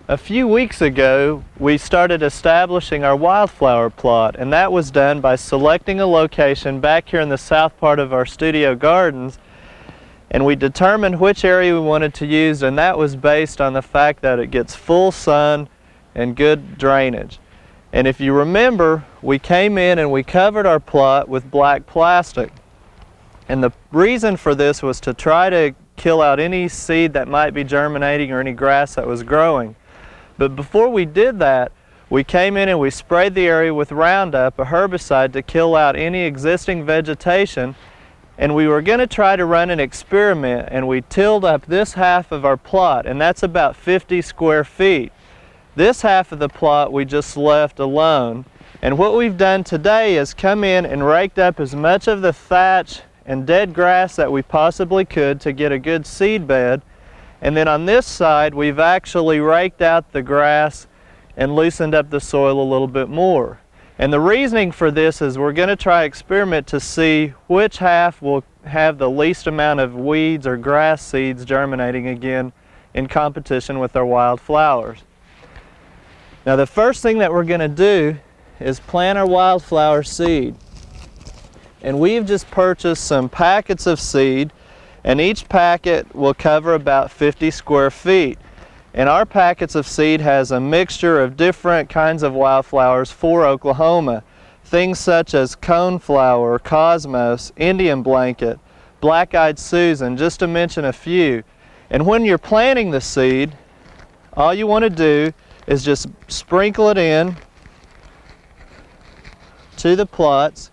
A few weeks ago, we started establishing our wildflower plot, and that was done by selecting a location back here in the south part of our studio gardens, and we determined which area we wanted to use, and that was based on the fact that it gets full sun and good drainage. And if you remember, we came in and we covered our plot with black plastic. And the reason for this was to try to kill out any seed that might be germinating or any grass that was growing. But before we did that, we came in and we sprayed the area with Roundup, a herbicide, to kill out any existing vegetation. And we were going to try to run an experiment, and we tilled up this half of our plot, and that's about 50 square feet. This half of the plot we just left alone. And what we've done today is come in and raked up as much of the thatch and dead grass that we possibly could to get a good seed bed. And then on this side, we've actually raked out the grass and loosened up the soil a little bit more. And the reasoning for this is we're going to try experiment to see which half will have the least amount of weeds or grass seeds germinating again in competition with our wildflowers. Now the first thing that we're going to do is plant our wildflower seed. And we've just purchased some packets of seed, and each packet will cover about 50 square feet. And our packets of seed has a mixture of different kinds of wildflowers for Oklahoma. Things such as coneflower, cosmos, Indian blanket, black-eyed Susan, just to mention a few. And when you're planting the seed, all you want to do is just sprinkle it in to the plots.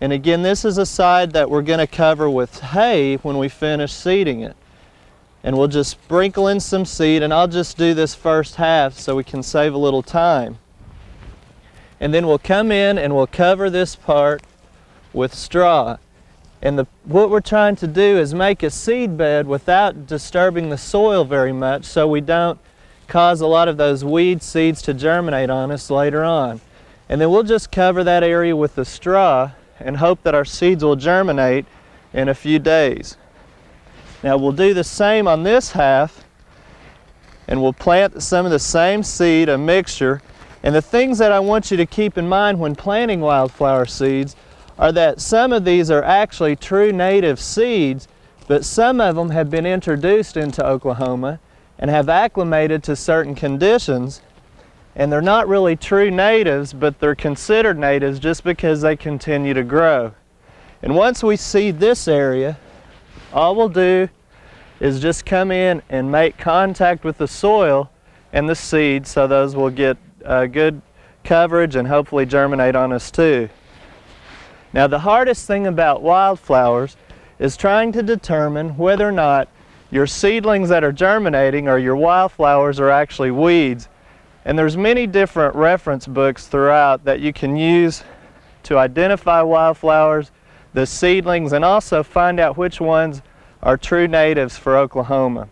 And again, this is a side that we're going to cover with hay when we finish seeding it. And we'll just sprinkle in some seed, and I'll just do this first half so we can save a little time. And then we'll come in and we'll cover this part with straw. And what we're trying to do is make a seed bed without disturbing the soil very much, so we don't cause a lot of those weed seeds to germinate on us later on. And then we'll just cover that area with the straw and hope that our seeds will germinate in a few days. Now we'll do the same on this half, and we'll plant some of the same seed, a mixture. And the things that I want you to keep in mind when planting wildflower seeds are that some of these are actually true native seeds, but some of them have been introduced into Oklahoma and have acclimated to certain conditions. And they're not really true natives, but they're considered natives just because they continue to grow. And once we seed this area, all we'll do is just come in and make contact with the soil and the seeds, so those will get good coverage and hopefully germinate on us too. Now the hardest thing about wildflowers is trying to determine whether or not your seedlings that are germinating or your wildflowers are actually weeds. And there's many different reference books throughout that you can use to identify wildflowers, the seedlings, and also find out which ones are true natives for Oklahoma.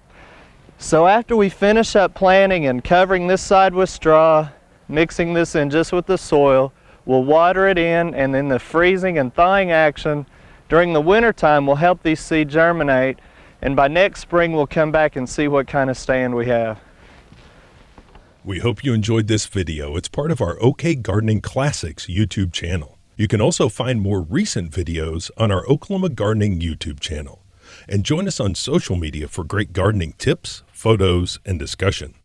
So after we finish up planting and covering this side with straw, mixing this in just with the soil, we'll water it in, and then the freezing and thawing action during the winter time will help these seeds germinate, and by next spring we'll come back and see what kind of stand we have. We hope you enjoyed this video. It's part of our OK Gardening Classics YouTube channel. You can also find more recent videos on our Oklahoma Gardening YouTube channel. And join us on social media for great gardening tips, photos, and discussion.